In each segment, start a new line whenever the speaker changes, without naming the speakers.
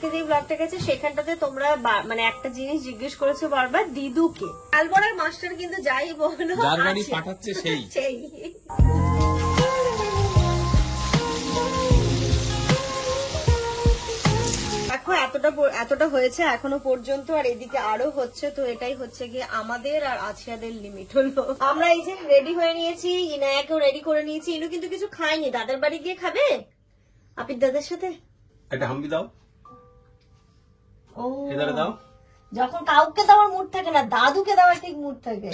আজকে যে ব্লগটা গেছে সেখানটাতে তোমরা মানে একটা জিনিস জিজ্ঞেস করেছো বারবার, দিদুকে আলবরার মাস্টার কিন্তু যাই বলো
যার বাড়ি পাঠাচ্ছে সেই
দেখো এতটা হয়েছে এখনো পর্যন্ত, আর এদিকে আরো হচ্ছে। তো এটাই হচ্ছে গিয়ে আমাদের আর আছিয়াদের লিমিট হলো। আমরা এই যে রেডি হয়ে নিয়েছি, ইনায়াকেও রেডি করে নিয়েছি। ইনু কিন্তু কিছু খায়নি, দাদার বাড়ি গিয়ে খাবে আপির দাদার সাথে।
এটা হাম্বি দাও,
ও
এদারে দাও।
যখন কাউকে দেওয়ার মুড থাকে না, দাদুকে দেওয়ার ঠিক মুড থাকে।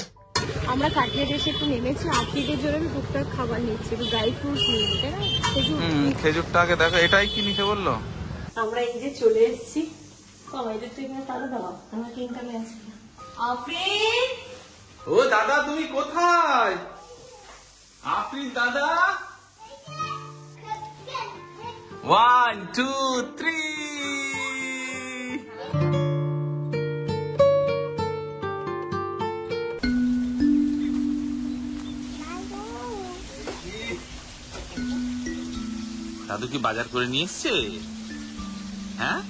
আমরা কাটিয়ে এসে একটু নেমেছি, আত্মীয়দের জন্য আমি টুকটাক খাবার নিচ্ছি, একটু ড্রাই ফ্রুটস নিয়েছি, তাই না?
খেজুরটা আগে দেখো, এটাই কি নিতে বললো।
আমরা এই যে চলে এসেছি। এটা তো এখানে তাহলে দাও, আমার কিনকামে আছে। আফরিন,
ও দাদা তুমি কোথায়? আফরিন দাদা, 1 2 3। দাদু কি বাজার করে নিয়ে এসছে? হ্যাঁ,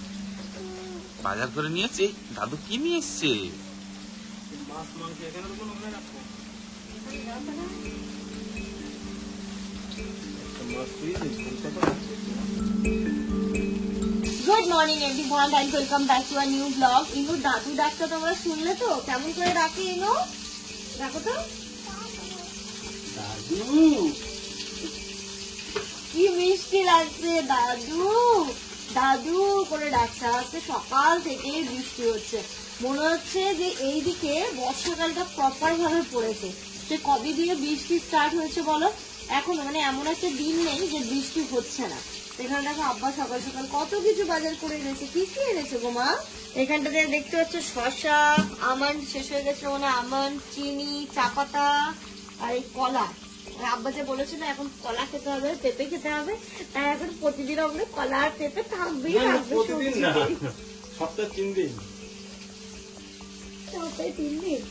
বাজার করে নিয়েছে। দাদু কি নিয়ে এসছে?
Good morning everyone and welcome back to a new blog. ইনু দাদু ডাকটা তোমরা শুনলে তো? কেমন করে ডাকে ইনু? দেখো তো
দাদু,
কি মিষ্টি লাগছে। দাদু দাদু করে ডাকছে। আজকে সকাল থেকে বৃষ্টি হচ্ছে, মনে হচ্ছে যে এইদিকে বর্ষাকালটা প্রপার ভাবে পড়েছে। সে কবে দিয়ে বৃষ্টি স্টার্ট হয়েছে বলো? এখনো মানে এমন একটা দিন নেই যে বৃষ্টি হচ্ছে না। এখানে দেখো আব্বা সকাল সকাল কত কিছু বাজার করে এনেছে। কি কি এনেছে গো মা? এখানটাতে দেখতে পাচ্ছ শসা, আমন্ড শেষ হয়ে গেছে মানে আমন্ড, চিনি, চা পাতা আর এই কলা। আব্বা যে বলেছিল এখন কলা খেতে হবে, পেঁপে খেতে হবে, তাই এখন প্রতিদিন আমরা কলা আর পেঁপে থাকবেই থাকবে।
সপ্তাহে 3 দিন।
সপ্তাহে 3 দিন?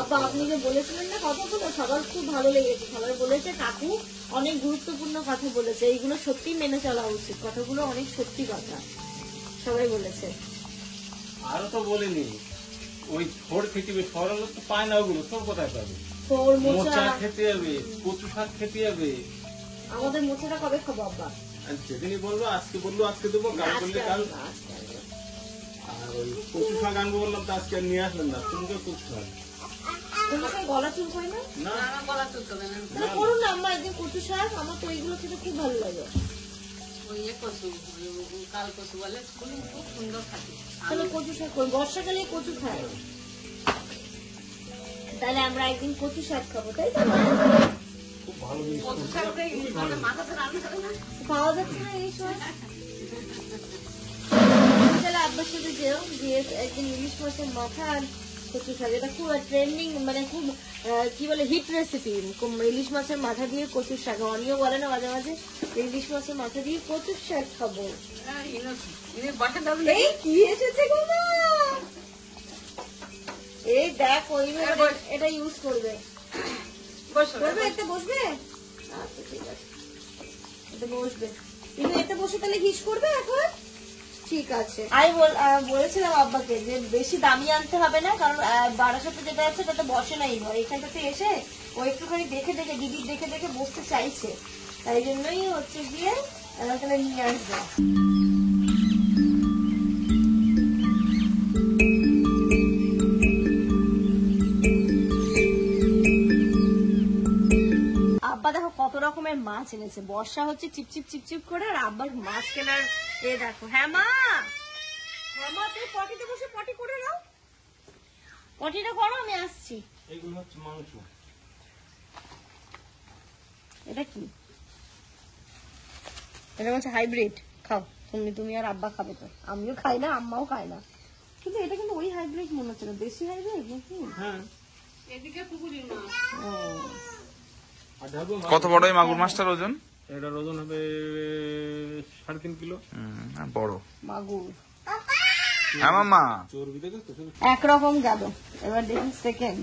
আব্বা আপনি যে বলেছিলেন না কথাগুলো, সবার খুব ভালো লেগেছে। সবাই বলেছে কাকু অনেক গুরুত্বপূর্ণ কথা বলেছে, এইগুলো সত্যি মেনে চলা উচিত। কথাগুলো অনেক সত্যি কথা সবাই বলেছে।
আরো তো বলিনি, ওই থোড় খেতে হবে, সরল তো পায় না, ওগুলো সব কোথায় পাবে? মোচা খেতে হবে, কচু শাক খেতে হবে।
আমাদের মোচাটা কবে খাবো আব্বা?
যেদিনই বলবো, আজকে বললো আজকে দেবো, কাল বললে কাল। আর ওই কচু শাক আনবো বললাম তো আজকে নিয়ে আসলেন না, সুন্দর কচু শাক।
গলা চুল হয় না? গলা চুল করে না, করুন না আম্মা একদিন কচু শাক। আমার তো এইগুলো খেতে খুব ভালো লাগে। কচু শাক বর্ষাকালে কচু খায়, তাহলে আমরা একদিন কচু শাক খাবো, তাই তো? পাওয়া যাচ্ছে না এই সময়। তাহলে আব্বার সাথে যেও, গিয়ে একদিন ইলিশ মাছের মাথা আর কচু শাক, এটা খুব ট্রেন্ডিং, মানে খুব কি বলে হিট রেসিপি। ইলিশ মাছের মাথা দিয়ে কচুর শাক। অনিও বলে না মাঝে মাঝে ইলিশ মাছের মাথা দিয়ে কচুর শাক খাবো। এই কি এসেছে গো মা? এই দেখ ওই এটা ইউজ করবে, এতে বসবে। আচ্ছা ঠিক আছে, এতে বসবে। কিন্তু এতে বসে তাহলে হিস করবে এখন। ঠিক আছে, আমি বলেছিলাম আব্বাকে যে বেশি দামি আনতে হবে না, কারণ বারাসাতে যেটা আছে তাতে বসে নাই। এখানটাতে এসে ও একটুখানি দেখে দেখে দিদির দেখে দেখে বসতে চাইছে, তাই জন্যই হচ্ছে গিয়ে তাহলে নিয়ে আসবে। আব্বা দেখো কত রকমের মাছ এনেছে। বর্ষা হচ্ছে চিপচিপ চিপচিপ করে, আর আব্বার মাছ কেনার এ দেখো। হ্যাঁ মা, হ্যাঁ মা, তুমি পটিতে বসে পটি করে নাও, পটিটা করো, আমি আসছি।
এগুলো হচ্ছে মাংস।
এটা কি? এটা হচ্ছে হাইব্রিড। খাও তুমি আর আব্বা খাবে তো, আমিও খাই না, আম্মাও খায় না। কিন্তু এটা কিন্তু ওই হাইব্রিড মনে হচ্ছে না, দেশি হাইব্রিড নাকি? হ্যাঁ, এদিকে পুকুরের মাছ।
কত বড় এই মাগুর মাছটার ওজন? এটার ওজন হবে 3.5 কিলো। বড় মাগুর। হ্যাঁ মামা,
একরকম গেল। এবার দেখি সেকেন্ড।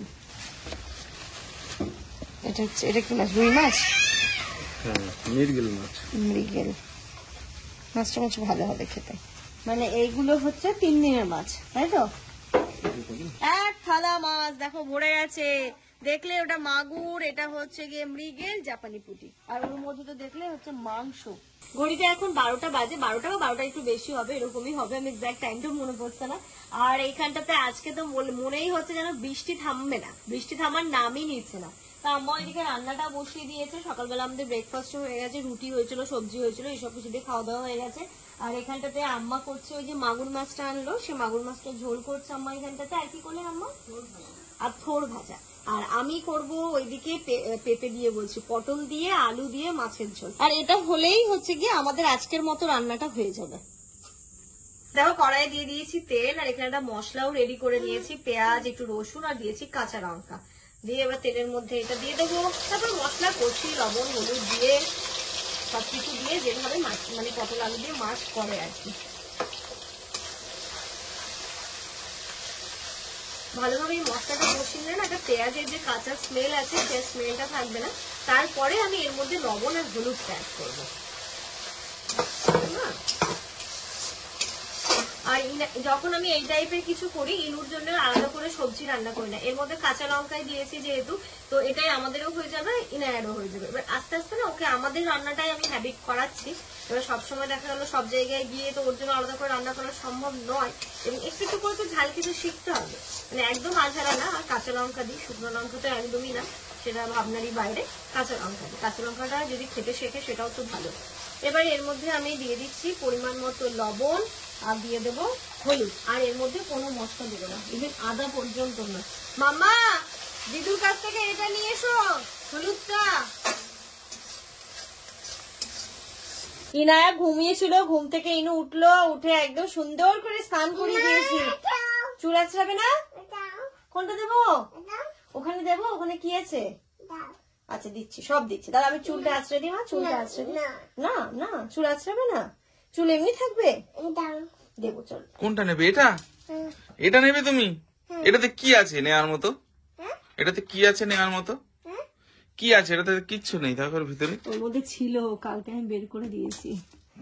এটা কি মাছ? রুই মাছ?
মৃগেল মাছ।
মৃগেল। মাছটা মাছ ভালো হবে খেতে। মানে এইগুলো হচ্ছে 3 দিনের মাছ, তাই তো? এক থালা মাছ দেখো ভরে গেছে। দেখলে ওটা মাগুর, এটা হচ্ছে গিয়ে মৃগেল, জাপানি পুঁটি, আর ওর মধ্যে তো দেখলে হচ্ছে মাংস। ঘড়িতে এখন 12টা বাজে, 12টা বা 12টা একটু বেশি হবে, এরকমই হবে, আমি এক্সাক্ট টাইমটা মনে পড়ছে না। আর এইখানটাতে আজকে তো মনেই হচ্ছে যেন বৃষ্টি থামবে না, বৃষ্টি থামার নামই নিচ্ছে না। তা আম্মা এদিকে রান্নাটা বসিয়ে দিয়েছে। সকালবেলা আমাদের ব্রেকফাস্ট হয়ে গেছে, রুটি হয়েছিল, সবজি হয়েছিল, এইসব কিছু দিয়ে খাওয়া দাওয়া হয়ে গেছে। আর এখানটাতে আম্মা করছে ওই যে মাগুর মাছটা আনলো, সে মাগুর মাছটা ঝোল করছে আম্মা এখানটাতে। আর কি করলেন আম্মা? আর থোড় ভাজা। আর আমি করব ওইদিকে পেঁপে দিয়ে, বলছি পটল দিয়ে, আলু দিয়ে মাছের ঝোল। আর এটা হলেই হচ্ছে গিয়ে আমাদের আজকের মতো রান্নাটা হয়ে যাবে। দেখো কড়াই দিয়ে দিয়েছি তেল, আর এখানে একটা মশলাও রেডি করে নিয়েছি, পেঁয়াজ, একটু রসুন, আর দিয়েছি কাঁচা লঙ্কা দিয়ে। এবার তেলের মধ্যে এটা দিয়ে দেবো। তারপর মশলা কষি, লবণ হলুদ দিয়ে, সবকিছু দিয়ে যেভাবে মাছ মানে পটল আলু দিয়ে মাছ করে আর কি, ভালোভাবে এই মশলাটা কষিয়ে না, একটা পেঁয়াজের যে কাঁচা স্মেল আছে সেই স্মেলটা থাকবে না। তারপরে আমি এর মধ্যে লবণ আর হলুদটা অ্যাড করবো। আর যখন আমি এই টাইপের কিছু করি, ইনুর জন্য আলাদা করে সবজি রান্না করি না, এর মধ্যে কাঁচা লঙ্কাই দিয়েছি যেহেতু, তো এটাই আমাদেরও হয়ে যাবে, ইনায়ারও হয়ে যাবে। এবার আস্তে আস্তে না ওকে আমাদের রান্নাটাই আমি হ্যাবিট করাচ্ছি। এবার সবসময় দেখা গেলো সব জায়গায় গিয়ে তো ওর জন্য আলাদা করে রান্না করা সম্ভব নয়, এবং একটু একটু করে তো ঝাল কিছু শিখতে হবে, মানে একদম আঝারা না। আর কাঁচা লঙ্কা দিই, শুকনো লঙ্কা তো একদমই না, সেটা ভাবনারই বাইরে। কাঁচা লঙ্কা দিই, কাঁচা লঙ্কাটা যদি খেতে শেখে সেটাও তো ভালো। এবার এর মধ্যে আমি দিয়ে দিচ্ছি পরিমাণ মতো লবণ, আর দিয়ে দেবো হলুদ। আর এর মধ্যে কোনো মশলা দেবো না, ইভেন আদা পর্যন্ত না। মামা দিদুর কাছ থেকে এটা নিয়ে এসো, হলুদটা। ইনায়া ঘুমিয়েছিল, ঘুম থেকে ইনু উঠলো, উঠে একদম সুন্দর করে স্নান করিয়ে দিয়েছি। চুল আঁচড়াবে না? কোনটা দেবো? ওখানে দেবো, ওখানে কি আছে? আচ্ছা দিচ্ছি, সব দিচ্ছি। তাহলে আমি চুলটা আঁচড়ে দিই। মা চুলটা আঁচড়ে দিই। না না চুল আঁচড়াবে না, চুল এমনি থাকবে। দেবো, চল।
কোনটা নেবে? এটা? এটা নেবে তুমি? এটাতে কি আছে নেওয়ার মতো? এটাতে কি আছে নেওয়ার মতো? কি আছে এটাতে? কিচ্ছু নেই তারপর ভিতরে।
ওর মধ্যে ছিল, কালকে আমি বের করে দিয়েছি।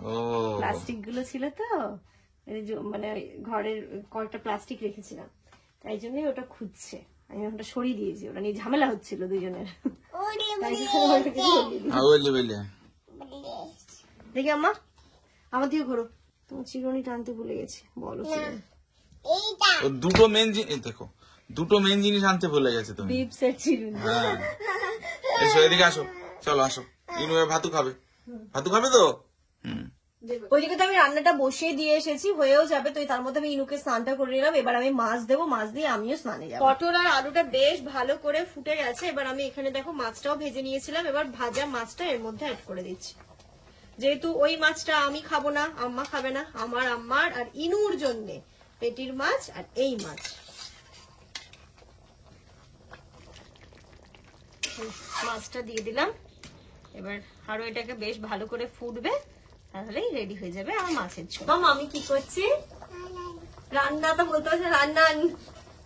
ও
প্লাস্টিক গুলো ছিল তো, মানে ঘরের কয়েকটা প্লাস্টিক রেখেছিলাম, তাই জন্যই ওটা খুঁজছে। আমি ওটা সরিয়ে দিয়েছি, ওটা নিয়ে ঝামেলা হচ্ছিল দুজনের। দেখি আম্মা, আমার দিকে ঘোরো। তোমার চিরুনি টানতে ভুলে গেছে, বলো।
দুটো মেন জিনিস দেখো, দুটো মেন জিনিস আনতে ভুলে গেছে তুমি।
বিপসের চিরুনি।
এসো এদিকে আসো, চলো আসো। ইনু ভাতু খাবে, ভাতু খাবে তো?
ওইদিকে তো আমি রান্নাটা বসিয়ে দিয়ে এসেছি, হয়েও যাবে। তো তার মধ্যে আমি ইনুকে স্নানটা করে নিলাম। এবার আমি মাছ দেবো, মাছ দিয়ে আমিও স্নানে যাবো। পটল আর আলুটা বেশ ভালো করে ফুটে গেছে। এবার আমি এখানে দেখো মাছটাও ভেজে নিয়েছিলাম, এবার ভাজা মাছটা এর মধ্যে অ্যাড করে দিচ্ছি। যেহেতু ওই মাছটা আমি খাবো না, আম্মা খাবে না, আমার আম্মার আর ইনুর জন্যে পেটির মাছ আর এই মাছ। মাছটা দিয়ে দিলাম। এবার আরো এটাকে বেশ ভালো করে ফুটবে, তাহলেই রেডি হয়ে যাবে আমার মাছের ঝোল। মামা আমি কি করছি? রান্না তো বলতে হচ্ছে, রান্না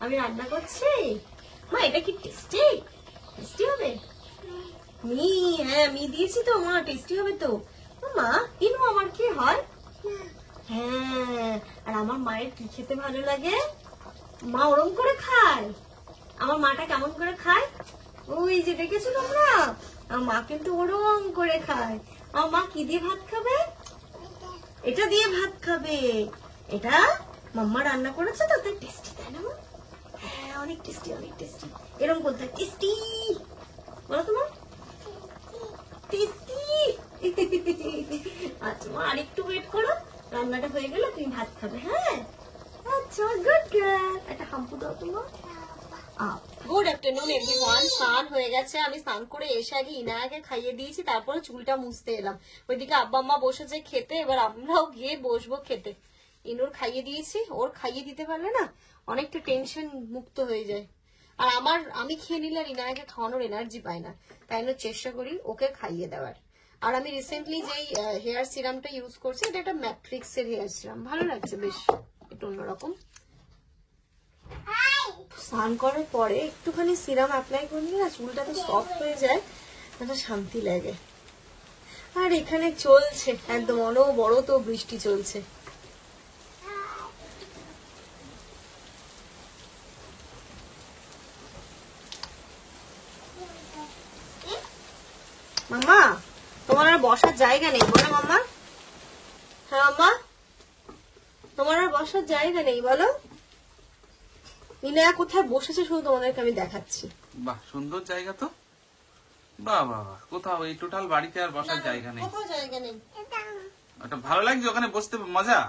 আমি রান্না করছি। মা এটা কি টেস্টি? টেস্টি হবে? হ্যাঁ আমি দিয়েছি তো মা, টেস্টি হবে তো। মা ইনু আমার কি হয়? হ্যাঁ, আর আমার মায়ের কি খেতে ভালো লাগে? মা ওরম করে খায়। আমার মাটা কেমন করে খায়? ওই যে দেখেছো তোমরা, আমার মা কিন্তু ওরম করে খায়। আমার মা কি দিয়ে ভাত খাবে? এটা দিয়ে ভাত খাবে। এটা মাম্মা রান্না করেছে তো, তাই টেস্টি, তাই না? হ্যাঁ অনেক টেস্টি, অনেক টেস্টি। এরকম বলতে টেস্টি বলো তোমার, টেস্টি। আচ্ছা মা আরেকটু ওয়েট করো, রান্নাটা হয়ে গেলে তুমি ভাত খাবে। হ্যাঁ আচ্ছা, গুড গার্ল। একটা হাম্পু দাও তোমার। Good afternoon everyone. স্নান হয়ে গেছে, আমি স্নান করে এসে আগে ইনায়াকে খাইয়ে দিয়েছি, তারপরে চুলটা মুছতে এলাম। ওইদিকে আব্বা আম্মা বসেছে খেতে, এবার আমরাও গিয়ে বসবো খেতে। ইনুর খাইয়ে দিয়েছি, ওর খাইয়ে দিতে পারলে না অনেকটা টেনশন মুক্ত হয়ে যায়। আর আমি খেয়ে নিলে আর ইনায়াকে খাওয়ানোর এনার্জি পাই না, তাই জন্য চেষ্টা করি ওকে খাইয়ে দেওয়ার। আর আমি রিসেন্টলি যেই হেয়ার সিরামটা ইউজ করছি, এটা একটা ম্যাট্রিক্স এর হেয়ার সিরাম, ভালো লাগছে, বেশ একটু অন্যরকম। স্নান করার পরে একটুখানি সিরাম অ্যাপ্লাই করলে না চুলটা তো সফট হয়ে যায়, একটা শান্তি লাগে। আর এখানে চলছে একদম অনবরত বৃষ্টি চলছে। মাম্মা তোমার আর বসার জায়গা নেই বলো মাম্মা? হ্যাঁ মাম্মা, তোমার আর বসার জায়গা নেই বলো? ইনায়া কোথায় বসেছে শুধু তোমাদেরকে আমি দেখাচ্ছি।
বাহ, সুন্দর জায়গা তো। বাহ বাহ বাহ, কোথাও এই টোটাল বাড়িতে আর বসার জায়গা নেই।
কোথাও জায়গা নেই।
ওটা ভালো লাগছে ওখানে বসতে, মজা।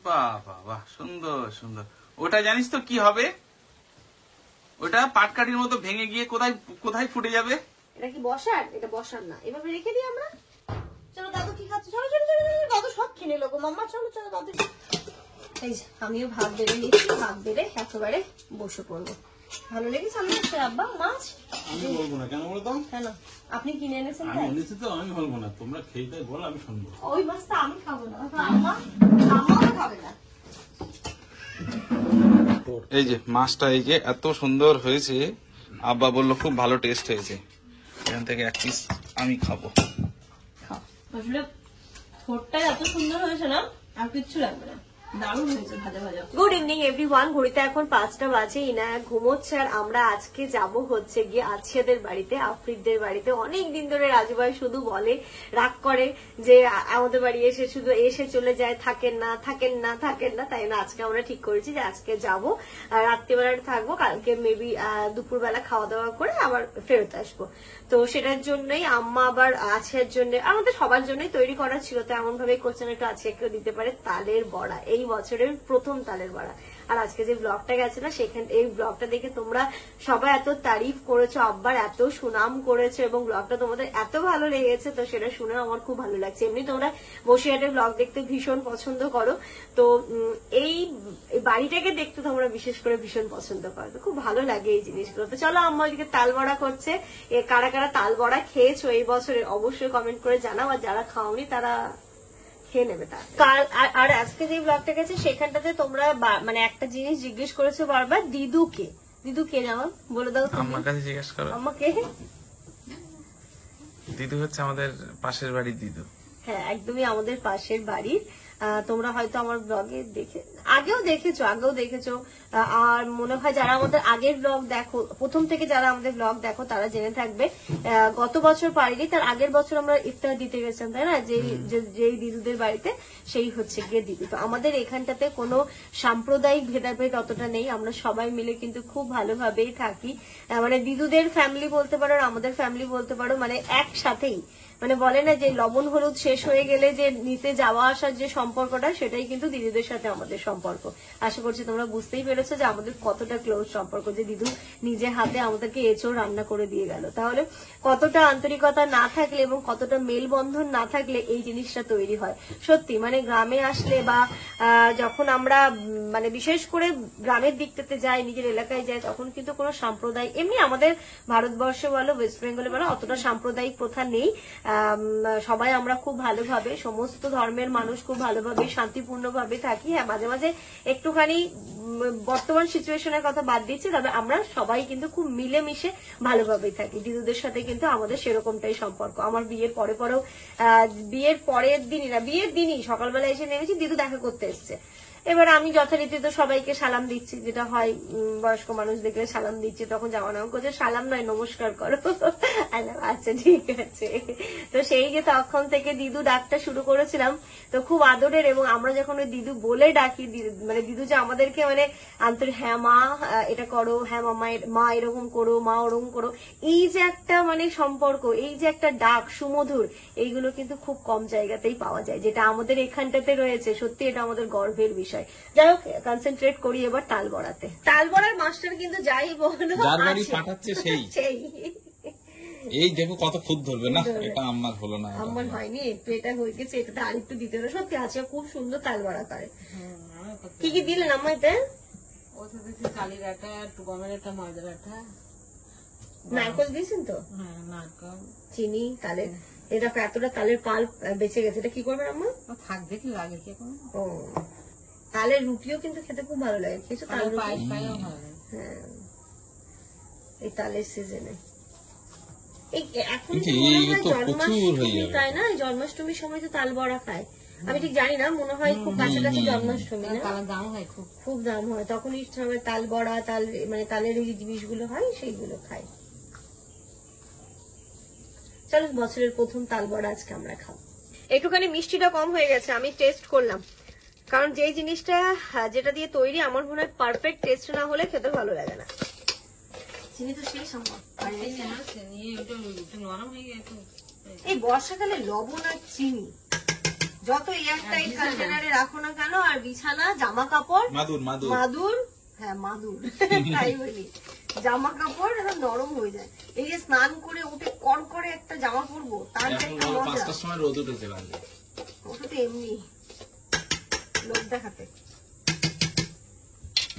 বাহ বাহ বাহ, সুন্দর সুন্দর। ওটা জানিস তো কি হবে? ওটা পাটকাঠির মতো ভেঙে গিয়ে কোথায় কোথায় ফুটে যাবে।
এটা কি বসার? এটা বসার না, এভাবে রেখে দিই আমরা। চলো দাদু কি খাচ্ছে, চলো চলো চলো চলো, দাদু সব খেয়ে নিল গো মাম্মা, চলো চলো দাদু। এই যে আমিও ভাত বেড়ে নিচ্ছি, ভাত বেড়ে একেবারে বসে পড়বো। ভালো লেগেছে আমি আব্বা মাছ?
আমি বলবো না, কেন বলতো?
কেন? আপনি কিনে এনেছেন
আমি এনেছি তো, আমি বলবো না। তোমরা খেয়ে তাই বল, আমি শুনবো।
ওই মাছটা আমি খাবো না, আম্মা আম্মাও খাবে না।
এই যে মাছটা এই যে এত সুন্দর হয়েছে, আব্বা বললো খুব ভালো টেস্ট হয়েছে। এখান থেকে এক পিস আমি খাবো।
আসলে ঠোঁটটা এত সুন্দর হয়েছে না, আর কিচ্ছু লাগবে না, দারুণ হয়েছে ভাজা ভাজা। গুড ইভিনিং এভরিওয়ান, ঘড়িতে এখন 5টা বাজে। ইনায়া ঘুমোচ্ছে আর আমরা আজকে যাব হচ্ছে গিয়ে আছিয়াদের বাড়িতে, আফ্রিকদের বাড়িতে। অনেক দিন ধরে রাজু ভাই শুধু বলে, রাগ করে যে আমাদের বাড়ি এসে শুধু এসে চলে যায়, থাকেন না থাকেন না থাকেন না। তাই না আজকে আমরা ঠিক করেছি যে আজকে যাব, রাত্রিবেলা থাকবো, কালকে মেবি দুপুরবেলা খাওয়া দাওয়া করে আবার ফেরত আসবো। তো সেটার জন্যই আম্মা আবার আছিয়ার জন্য, আমাদের সবার জন্যই তৈরি করা ছিল। তো এমন ভাবে করছেন একটু আছিয়াকেও দিতে পারে তালের বড়া, এই বছরের প্রথম তালের বড়া। আর আজকে যে ব্লগটা গেছে না, সেখানে এই ব্লগটা দেখে তোমরা সবাই এত তারিফ করেছো, আব্বার এত সুনাম করেছো এবং ব্লগটা তোমাদের এত ভালো লেগেছে। তো সেটা শুনে আমার খুব ভালো লাগছে। এমনি তোমরা বসিরহাটের ব্লগ দেখতে ভীষণ পছন্দ করো, তো এই বাড়িটাকে দেখতে তোমরা বিশেষ করে ভীষণ পছন্দ করো। তো খুব ভালো লাগে এই জিনিসগুলো। তো চলো, আম্মা ওইদিকে তাল বড়া করছে। কারা কারা তাল বড়া খেয়েছো এই বছরে অবশ্যই কমেন্ট করে জানাও, আর যারা খাওনি তারা খেয়ে নেবে। আর আজকে যে ব্লগটা গেছে সেখানটাতে তোমরা মানে একটা জিনিস জিজ্ঞেস করেছো বারবার, দিদুকে। দিদু কে যেমন বলে দাও।
আমার কাছে জিজ্ঞেস করো।
আমাকে
দিদু হচ্ছে আমাদের পাশের বাড়ির দিদু।
হ্যাঁ, একদমই আমাদের পাশের বাড়ির। তোমরা হয়তো আমার ব্লগে আগেও দেখেছো। আর মনে হয় যারা আমাদের আগের ব্লগ দেখো, প্রথম থেকে যারা আমাদের ব্লগ দেখো তারা জেনে থাকবে, গত বছর পারিনি, তার আগের বছর আমরা ইফতার দিতে গেছিলাম, তাই না? যেই দিদুদের বাড়িতে, সেই হচ্ছে গিয়ে দিদু। তো আমাদের এখানটাতে কোনো সাম্প্রদায়িক ভেদাভেদ অতটা নেই, আমরা সবাই মিলে কিন্তু খুব ভালোভাবেই থাকি। মানে দিদুদের ফ্যামিলি বলতে পারো আর আমাদের ফ্যামিলি বলতে পারো, মানে একসাথেই। মানে বলে না যে লবণ হলুদ শেষ হয়ে গেলে যে নিতে যাওয়া আসার যে সম্পর্কটা, সেটাই কিন্তু দিদিদের সাথে আমাদের সম্পর্ক। আশা করছি তোমরা বুঝতেই পেরেছো যে আমাদের কতটা ক্লোজ সম্পর্ক, যে দিদু নিজে হাতে আমাদেরকে এঁচোড় রান্না করে দিয়ে গেল। তাহলে কতটা আন্তরিকতা না থাকলে এবং কতটা মেলবন্ধন না থাকলে এই জিনিসটা তৈরি হয়। সত্যি মানে গ্রামে আসলে বা যখন আমরা মানে বিশেষ করে গ্রামের দিকটাতে যাই, নিজের এলাকায় যাই, তখন কিন্তু কোনো সাম্প্রদায়িক, এমনি আমাদের ভারতবর্ষে বলো, ওয়েস্ট বেঙ্গলে বলো, অতটা সাম্প্রদায়িক প্রথা নেই। সবাই আমরা খুব ভালোভাবে, সমস্ত ধর্মের মানুষ খুব ভালোভাবে শান্তিপূর্ণভাবে থাকি। হ্যাঁ, মাঝে মাঝে একটুখানি বর্তমান সিচুয়েশনের কথা বাদ দিচ্ছি, তবে আমরা সবাই কিন্তু খুব মিলেমিশে ভালোভাবেই থাকি। দিদুদের সাথে কিন্তু আমাদের সেরকমটাই সম্পর্ক। আমার বিয়ের বিয়ের পরের দিনই না, বিয়ের দিনই সকালবেলা এসে নেমেছি, দিদু দেখা করতে এসছে। এবার আমি যথারীতি তো সবাইকে সালাম দিচ্ছি, যেটা হয় বয়স্ক মানুষ দেখলে সালাম দিচ্ছি, তখন যাওয়া নাম করছে, সালাম নয় নমস্কার করো। আচ্ছা ঠিক আছে। তো সেই যে তখন থেকে দিদু ডাকটা শুরু করেছিলাম, তো খুব আদরের। এবং আমরা যখন ওই দিদু বলে ডাকি, মানে দিদু যে আমাদেরকে মানে আন্তরিক, হ্যাঁ মা এটা করো, হ্যাঁ মামা মা এরকম করো, মা ওরকম করো, এই যে একটা মানে সম্পর্ক, এই যে একটা ডাক সুমধুর, এইগুলো কিন্তু খুব কম জায়গাতেই পাওয়া যায়, যেটা আমাদের এখানটাতে রয়েছে। সত্যি এটা আমাদের গর্বের বিষয়। যাই হোক, কনসেন্ট্রেট করি এবার তাল বড়াতে। তাল বড়ার মাস্টার কিন্তু যাই বলো,
যার বাড়ি পাঠাচ্ছে সেই। এই দেখো কত খুদ ধরবে না, এটা আমার হলো না,
আমার হয়নি, একটু এটা হয়ে গেছে, এটাতে আরেকটু দিতে হবে। সত্যি আছে, খুব সুন্দর তাল বড়া করে। কি কি দিলেন আম্মা এতে?
ওতে দিচ্ছি কালির আটা, একটু গমের আটা, ময়দার আটা,
নারকল দিয়েছেন তো?
হ্যাঁ নারকেল,
চিনি, তালের। এটা এতটা তালের পাল বেঁচে গেছে, এটা কি করবেন আম্মা?
থাকবে কি লাগে কি এখন?
ও, তালের রুটিও কিন্তু খেতে খুব ভালো লাগে। খেয়েছো তালের রুটি?
পায়েস পায়েও ভালো লাগে।
হ্যাঁ, এই তালের সিজনে এখন জন্মাষ্টমী তাই না, জন্মাষ্টমীর সময় তো তাল বড়া খায়, আমি ঠিক জানি না, মনে হয় খুব কাছাকাছি জন্মাষ্টমী না,
দাম হয়
খুব দাম হয়, তখনই সবাই তাল বড়া, তাল মানে তালের এই জিনিসগুলো হয় সেইগুলো খায়। চলো বছরের প্রথম তাল বড়া আজকে আমরা খাবো। একটুখানি মিষ্টিটা কম হয়ে গেছে, আমি টেস্ট করলাম, কারণ যেই জিনিসটা যেটা দিয়ে তৈরি আমার মনে হয় পারফেক্ট টেস্ট না হলে খেতে ভালো লাগে না। চিনি তো শেষ আমার,
নরম হয়ে গেছে।
এই বর্ষাকালে লবণ আর চিনি যত এয়ারটাইট কন্টেনারে রাখো না কেন, আর বিছানা জামা কাপড় মাদুর, হ্যাঁ মাদুর তাই বলি, জামা কাপড় একদম নরম হয়ে যায়। এই যে স্নান করে উঠে কর করে একটা জামা পরবো, তার যে একটা মজা,
5টার সময় রোদ উঠেছে বাজে,
ওটা তো এমনি লোক দেখাতে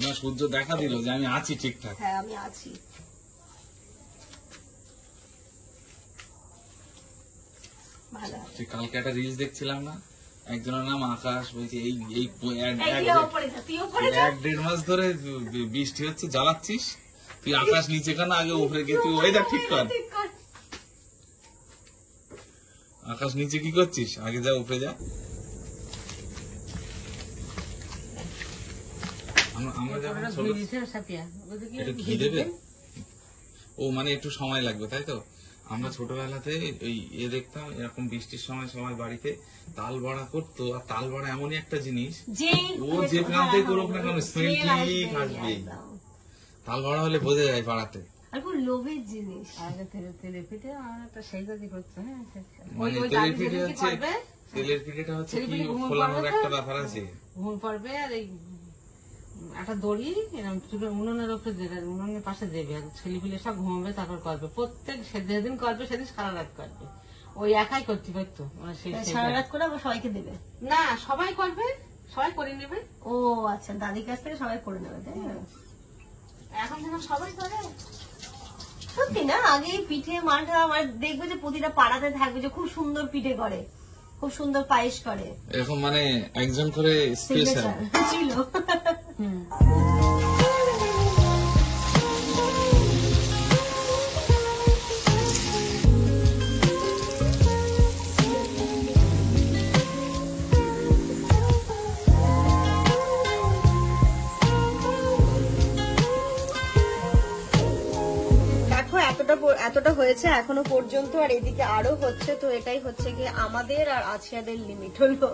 না, সূর্য দেখা দিল যে আমি আছি ঠিকঠাক।
হ্যাঁ আমি আছি। ভালো আছে।
কালকে একটা রিলস দেখছিলাম না, একজনের নাম আকাশ, বলছে এই 1-1.5 মাস ধরে বৃষ্টি হচ্ছে, জ্বালাচ্ছিস তুই, আকাশ নিচে কেন, আগে উপরে গিয়ে তুই ওয়েদার ঠিক কর, আকাশ নিচে কি করছিস, আগে যা উপরে যা। আমরা যখন একটু ঘি দেবে, ও মানে একটু সময় লাগবে তাই তো। আমরা ছোটবেলাতে ওই দেখতাম এরকম বৃষ্টির সময় সবাই বাড়িতে তাল বড়া করতো, আর তাল বড়া এমনই একটা জিনিস, ও যে প্রান্তে করুক না কেন স্মেল ঠিক আসবে। তাল বড়া হলে বোঝা যায় পাড়াতে,
লোভের জিনিস।
তেলের পিঠে একটা সেই কাজই করছে, হ্যাঁ
মানে তেলের পিঠে হচ্ছে, তেলের পিঠেটা হচ্ছে কি ফোলানোর একটা ব্যাপার আছে,
ঘুম পড়বে, আর এই একটা দড়ি উনুনের উপরে দেবে, উনুনের পাশে দেবে, আর ছেলে পিলে সব ঘুমাবে, তারপর করবে, প্রত্যেক যেদিন করবে সেদিন সারা রাত করবে, ওই একাই করতে পারতো,
সারা রাত করে আবার সবাইকে দেবে
না, সবাই করবে, সবাই করে নেবে।
ও আচ্ছা, দাদির কাছ থেকে সবাই করে নেবে, তাই না?
এখন যেন সবাই করে।
সত্যি না, আগে পিঠে মালটা আমার দেখবে যে প্রতিটা পাড়াতে থাকবে যে খুব সুন্দর পিঠে করে, খুব সুন্দর পায়েস করে,
এরকম মানে একজন করে স্পেশাল
ছিল। এতটা হয়েছে এখনো পর্যন্ত, আর এদিকে আরো হচ্ছে, তো এটাই হচ্ছে কি আমাদের আর আছিয়াদের লিমিট হলো,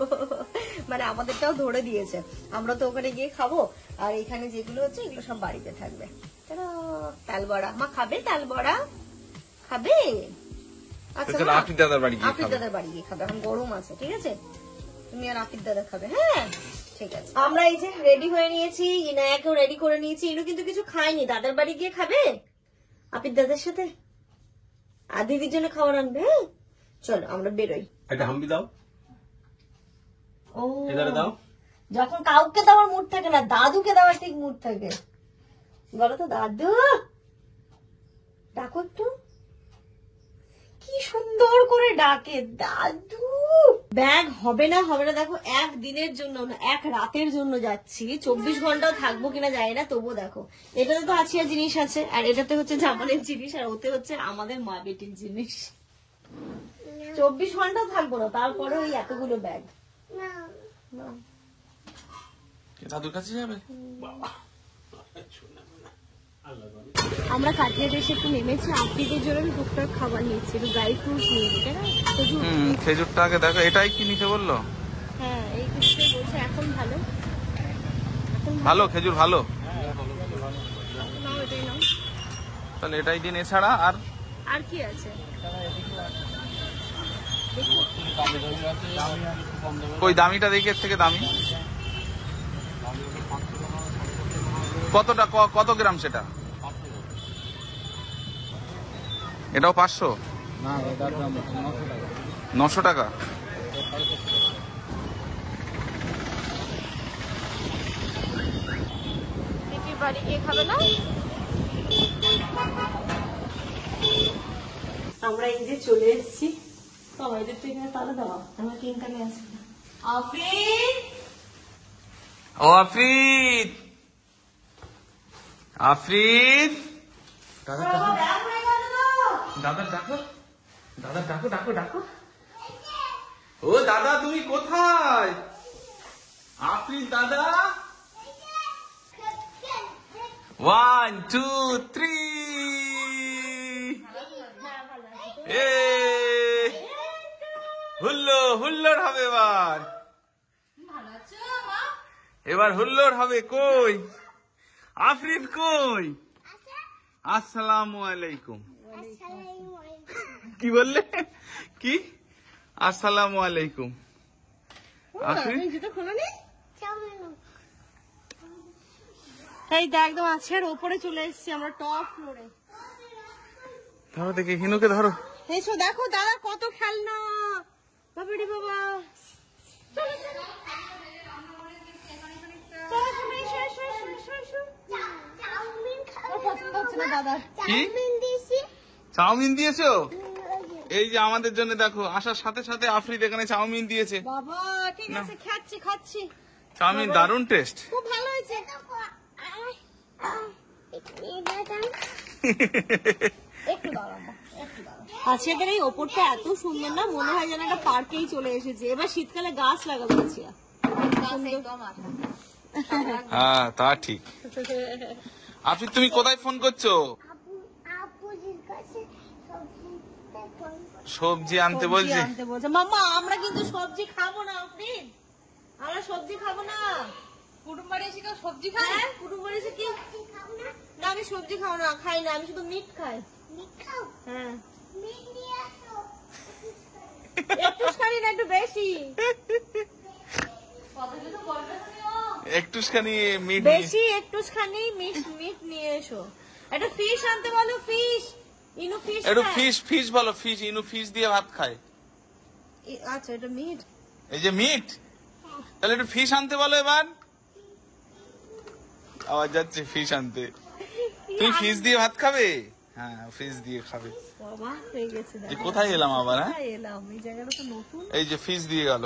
মানে আমাদেরটাও ধরে দিয়েছে, আমরা তো ওখানে গিয়ে খাবো, আর এখানে যেগুলো হচ্ছে এগুলো সব বাড়িতে থাকবে। তাল বড়া মা খাবে, তাল বড়া খাবে? আচ্ছা
আফিদ দাদার বাড়ি
গিয়ে খাবে, এখন গরম আছে, ঠিক আছে, তুমি আর আফিদ দাদা খাবে। হ্যাঁ ঠিক আছে, আমরা এই যে রেডি হয়ে নিয়েছি, ইনায়াকেও রেডি করে নিয়েছি, ইনু কিন্তু কিছু খায়নি, দাদার বাড়ি গিয়ে খাবে আপির দাদার সাথে, আর দিদির জন্য খাবার আনবে। চলো আমরা বেরোই।
একটা হাম্বি দাও,
ও
এদারে দাও,
যখন কাউকে দেওয়ার মুড থাকে না, দাদুকে দেওয়ার ঠিক মুড থাকে, বলো তো দাদু, ডাকো একটু, কি সুন্দর করে ডাকে দাদু। ব্যাগ হবে না দেখো, একদিনের জন্য না, এক রাতের জন্য যাচ্ছি, 24 ঘন্টাও থাকবো কিনা জানি না, তবুও দেখো এটাতে তো আছিয়া জিনিস আছে, আর এটাতে হচ্ছে জামানের জিনিস, আর ওতে হচ্ছে আমাদের মা বেটির জিনিস। 24 ঘন্টাও থাকবো না, তারপরে ওই এতগুলো ব্যাগ।
দাদুর কাছে যাবে।
আমরা কাটিয়ে এসে একটু নেমেছি, আফ্রিদের জন্য টুকটাক খাবার নিচ্ছি, একটু ড্রাই ফ্রুটস নিয়ে নিতে না,
খেজুরটা আগে দেখো, এটাই কি নিতে বললো?
হ্যাঁ এই কিছুটাই বলছে, এখন ভালো,
ভালো খেজুর ভালো,
নাও এটাই নাও।
তাহলে এটাই দিন, এছাড়া
আর কি আছে?
ওই দামিটা দেখি, এর থেকে দামি কতটা, কত গ্রাম সেটা? এটাও 500?
না এটার দাম
900 টাকা।
দিদির বাড়ি গিয়ে খাবে না? আমরা এই যে চলে এসেছি, বাবা এদের তো এখানে তালা দেওয়া, আমার কিনকালে আছে। আফরিদ,
ও আফরিদ, আফরিদ দাদা ডাকো, দাদা ডাকো ডাকো ডাকো। ও দাদা তুমি কোথায়? আফরিন দাদা। 1 2 3 এ হুল্লোড় হবে এবার। এবার হুল্লোড় হবে। কই আফরিন কই? আসসালামু আলাইকুম। কি বললে? কি? আসসালামু আলাইকুম। আফরিন
এই দেখ, একদম আছের ওপরে চলে এসেছি আমরা, টপ ফ্লোরে।
ধরো দেখি, হিনুকে ধরো।
এসো দেখো দাদা কত খেলনা। বাবারে বাবা, চলো চলো চলো চলো, এসো এসো এসো এসো এসো। ও পছন্দ হচ্ছে না দাদা।
কি চাউমিন দিয়েছো? এই যে আমাদের জন্য দেখো, আসার সাথে সাথে আফরিদ এখানে চাউমিন দিয়েছে।
বাবা ঠিক আছে, খাচ্ছি খাচ্ছি।
চাউমিন দারুণ টেস্ট।
খুব ভালো হয়েছে। একটু দাঁড়াবো, একটু দাঁড়াবো। আজকের এই ওপরটা এত সুন্দর না, মনে হয় যেন একটা পার্কেই চলে এসেছে। এবার শীতকালে গাছ লাগাবো।
হ্যাঁ তা ঠিক। আফরিদ তুমি কোথায় ফোন করছো? সবজি আনতে বলছে।
মাম্মা আমরা কিন্তু সবজি খাবো না আফরিন, আমরা সবজি খাবো না। কুটুম বাড়ি এসে কেউ সবজি খায়? হ্যাঁ, কুটুম বাড়ি এসে কেউ না, আমি সবজি খাবো না, খাই না, আমি শুধু মিট খাই। হ্যাঁ, একটুখানি না, একটু বেশি,
একটুখানি মিট
বেশি একটুখানি মিট নিয়ে এসো। একটা ফিশ আনতে বলো, ফিশ। ইনু ফিশ,
একটু ফিশ বলো, ফিশ। ইনু ফিশ দিয়ে ভাত খায়।
আচ্ছা এটা মিট,
এই যে মিট, তাহলে একটু ফিশ আনতে বলো। এবার আবার যাচ্ছে ফিশ আনতে। তুমি ফিশ দিয়ে ভাত খাবে? হ্যাঁ ফিশ দিয়ে খাবে।
বাবা হয়ে গেছে।
যে কোথায় এলাম আবার? হ্যাঁ
এলাম, এই জায়গাটা তো নতুন।
এই যে ফিশ দিয়ে গেল।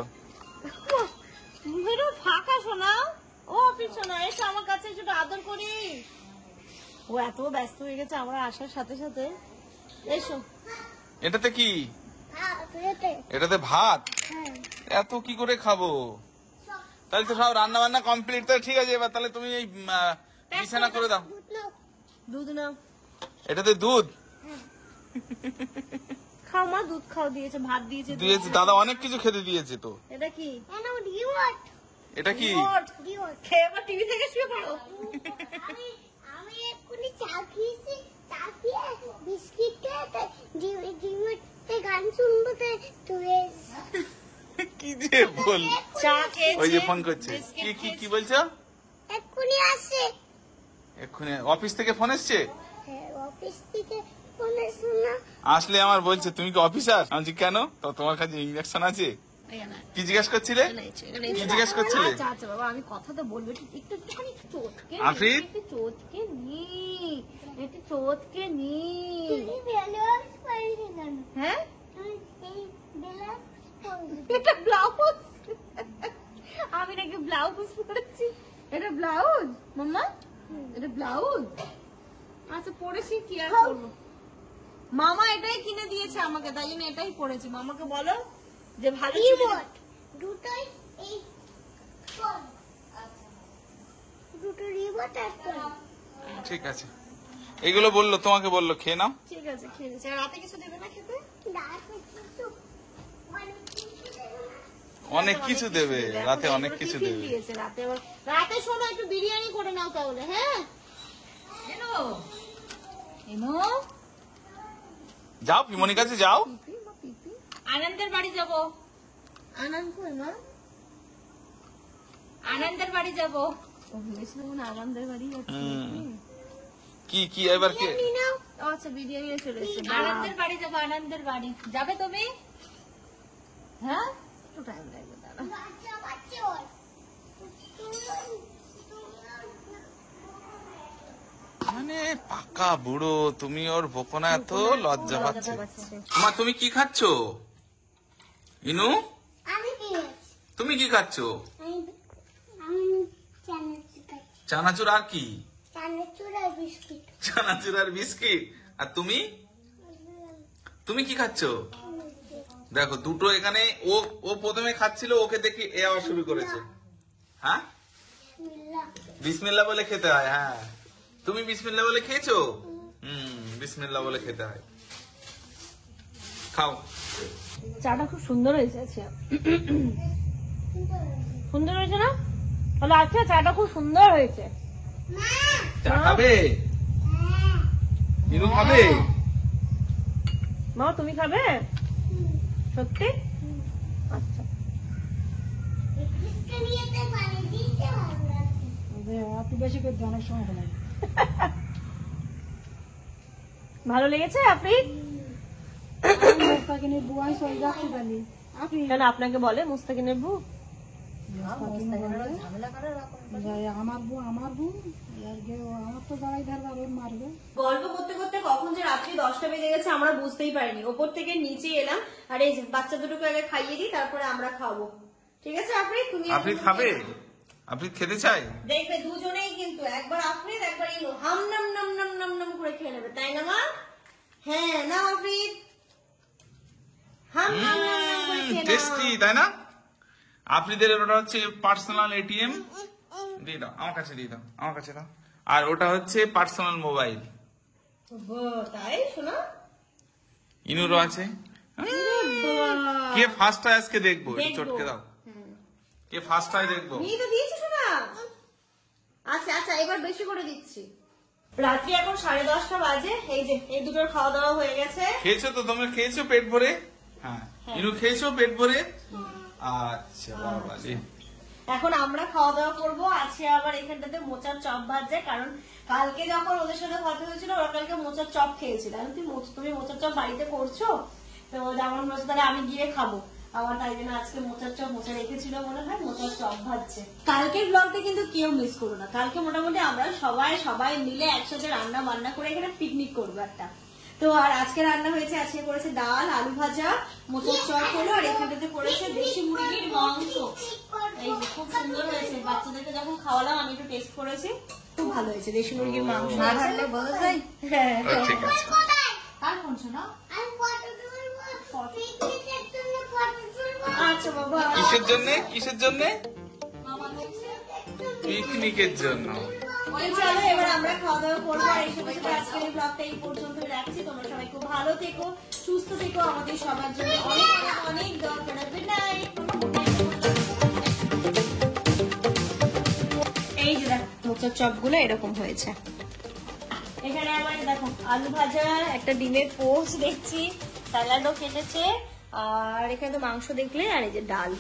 মুখের ফাঁকা শোনা। ও অফিস শোনা, এসো আমার কাছে, একটু আদর করি। ও এত ব্যস্ত হয়ে গেছে আমরা আসার সাথে সাথে। এসো।
এটাতে কি? এটাতে ভাত। এত কি করে খাবো? তাহলে তো সব রান্না বান্না কমপ্লিট। তো ঠিক আছে, এবার তাহলে তুমি এই বিছানা করে দাও।
দুধ নাও।
এটাতে দুধ
খাও মা, দুধ খাও। দিয়েছে, ভাত দিয়েছে।
দাদা অনেক কিছু খেতে দিয়েছে তো।
এটা কি?
এটা কি?
খেয়ে আবার টিভি থেকে শুয়ে পড়ো।
আমি এক্ষুনি চা খেয়েছি, চা খেয়ে বিস্কিট খেয়ে গান শুনবো।
কি যে বল,
চা খেয়েছে,
ওই যে ফোন করছে। কি কি কি বলছো?
এক্ষুনি আসে।
এক্ষুনি অফিস থেকে ফোন এসছে?
হ্যাঁ, অফিস থেকে ফোন এসে না।
আসলে আমার বলছে তুমি কি অফিসার? আমি বলছি কেন? তো তোমার কাছে ইঞ্জেকশন আছে? কি জিজ্ঞেস করছিলে? কি জিজ্ঞেস করছিলে?
আচ্ছা আচ্ছা বাবা, আমি কথা তো বলবো, একটু একটুখানি চটকে
আফরিদ?
একটু চটকে নি, একটু চটকে নি।
তুমি ব্লাউজ পরেছো কেন?
হ্যাঁ,
তুমি এই ব্লাউজ পরেছো।
এটা ব্লাউজ। আমি নাকি ব্লাউজ পরেছি? এটা ব্লাউজ মাম্মা, এটা ব্লাউজ। আচ্ছা পরেছি, কি আর করবো। মামা এটাই কিনে দিয়েছে আমাকে, তাই জন্য এটাই পরেছি। মামাকে বলো যে ভালো
রিমোট দুটোই এই ফোন। দুটো রিমোট আছে।
ঠিক আছে, এগুলো বললো, তোমাকে বললো খেয়ে নাও।
ঠিক আছে, খেয়ে নিচ্ছি। আর রাতে কিছু দেবে না খেতে?
অনেক কিছু দেবে রাতে, অনেক কিছু
টিফিন
দেবে।
দিয়েছে রাতে। আবার রাতে শোনো, একটু বিরিয়ানি করে নাও তাহলে। হ্যাঁ এনো এনো,
যাও পিমনির কাছে যাও।
আনন্দের বাড়ি যাব। আনন্দ কই মা? আনন্দের বাড়ি যাব। ও ভেবেছিল মনে আনন্দের বাড়ি যাচ্ছে।
কি কি এবার কে?
আচ্ছা বিরিয়ানি চলে এসেছে। আনন্দের বাড়ি যাব, আনন্দের বাড়ি যাবে তুমি? হ্যাঁ, একটু টাইম লাগবে, দাঁড়া।
মানে পাকা বুড়ো তুমি, ওর বকনা এত লজ্জা পাচ্ছে। মা তুমি কি খাচ্ছ? ইনু
আমি কি?
তুমি কি খাচ্ছ?
আমি চানাচুর খাচ্ছি।
চানাচুর আর কি?
চানাচুর আর বিস্কিট।
চানাচুর আর বিস্কিট। আর তুমি? তুমি কি খাচ্ছ? দেখো দুটো এখানে, ও ও প্রথমে খাচ্ছিল, ওকে দেখি এ আবার শুরু করেছে। হ্যাঁ, বিসমিল্লাহ বলে খেতে হয়। হ্যাঁ, তুমি বিসমিল্লাহ বলে খেয়েছো? বিসমিল্লাহ বলে খেতে হয়। খাও।
চাটা খুব সুন্দর হয়েছে। আচ্ছা, সুন্দর হয়েছে না? তাহলে আচ্ছা, চাটা খুব সুন্দর হয়েছে।
চা খাবে? ইনু খাবে?
মা তুমি খাবে? সত্যি? আচ্ছা,
আপনি বেশি করে অনেক সময় হলো
ভালো লেগেছে? আপনি
মুস্তাকিনের বুয়াই চলে যাচ্ছে জানি আপনি
কেন আপনাকে বলে মুস্তাকিনের বউ?
আমার বউ আমার তো দাঁড়াই ধারবার ওর মারবে।
গল্প করতে করতে কখন যে রাত্রি 10টা বেজে গেছে আমরা বুঝতেই পারিনি। ওপর থেকে নিচে এলাম, আর এই যে বাচ্চা দুটোকে আগে খাইয়ে দিই, তারপরে আমরা খাবো। ঠিক আছে আপনি? তুমি
আপনি খাবে? আপনি খেতে চাই?
দেখবে দুজনেই কিন্তু একবার আপনি একবার ইনু হাম নাম নাম নাম নাম নাম করে খেয়ে নেবে, তাই না মা? হ্যাঁ না আপনি হাম নাম নাম নাম করে খেয়ে নাও।
টেস্টি, তাই না? আপনাদের ওটা হচ্ছে পার্সোনাল এটিএম, দিয়ে দাও আমার কাছে, দিয়ে দাও আমার কাছে দাও। আর ওটা হচ্ছে পার্সোনাল মোবাইল।
তাই শোনা,
ইনুরও আছে। কে ফার্স্ট হয় আজকে দেখবো, একটু চটকে দাও। কে ফার্স্ট হয় দেখবো।
নিয়ে তো দিয়েছি শোনা। আচ্ছা আচ্ছা, এবার বেশি করে দিচ্ছি। রাত্রি এখন 10:30 বাজে। এই যে এই দুটোর খাওয়া দাওয়া হয়ে গেছে।
খেয়েছো তো? তোমরা খেয়েছো পেট ভরে? হ্যাঁ, ইনু খেয়েছো পেট ভরে? আচ্ছা বাবা রে।
এখন আমরা খাওয়া দাওয়া করবো। আজকে আবার এখানটাতে মোচার চপ ভাজছে, কারণ কালকে যখন ওদের সাথে কথা হয়েছিল ওরা কালকে মোচার চপ খেয়েছিল। তুমি মোচার চপ বাড়িতে করছো তো যেমন তাহলে আমি গিয়ে খাবো। আমার তাই জন্য আজকে মোচার চপ মোচা রেখেছিল মনে হয়, মোচার চপ ভাজছে। কালকের ব্লগটা কিন্তু কেউ মিস করো না। কালকে মোটামুটি আমরা সবাই মিলে একসাথে রান্না বান্না করে এখানে পিকনিক করবো একটা। তো আর আজকে রান্না হয়েছে, আজকে করেছে ডাল, আলু ভাজা, মোচার চপ হলো, আর এখানটাতে করেছে দেশি মুরগির মাংস। এই যে খুব সুন্দর হয়েছে। বাচ্চাদেরকে যখন খাওয়ালাম আমি একটু টেস্ট করেছি, খুব ভালো হয়েছে। দেশি মুরগির মাংস বোঝা যায়। হ্যাঁ
ঠিক আছে।
আর কোন শোনা? আচ্ছা বাবা,
কিসের জন্য? কিসের জন্য? পিকনিকের জন্য।
চলো এবার আমরা খাওয়া দাওয়া করবো। আর এই সাথে সাথে আজকের এই ব্লগটা এই পর্যন্তই রাখছি। তোমরা সবাই খুব ভালো থেকো, সুস্থ থেকো। আমাদের সবার জন্য অনেক অনেক অনেক দরকার। Good night. এই যে দেখো মোচার চপগুলো এরকম হয়েছে। এখানে আবার দেখো আলু ভাজা, একটা ডিমের পোস্ট দেখছি, স্যালাডও কেটেছে, আর এখানে তো মাংস দেখলে, আর এই যে ডাল।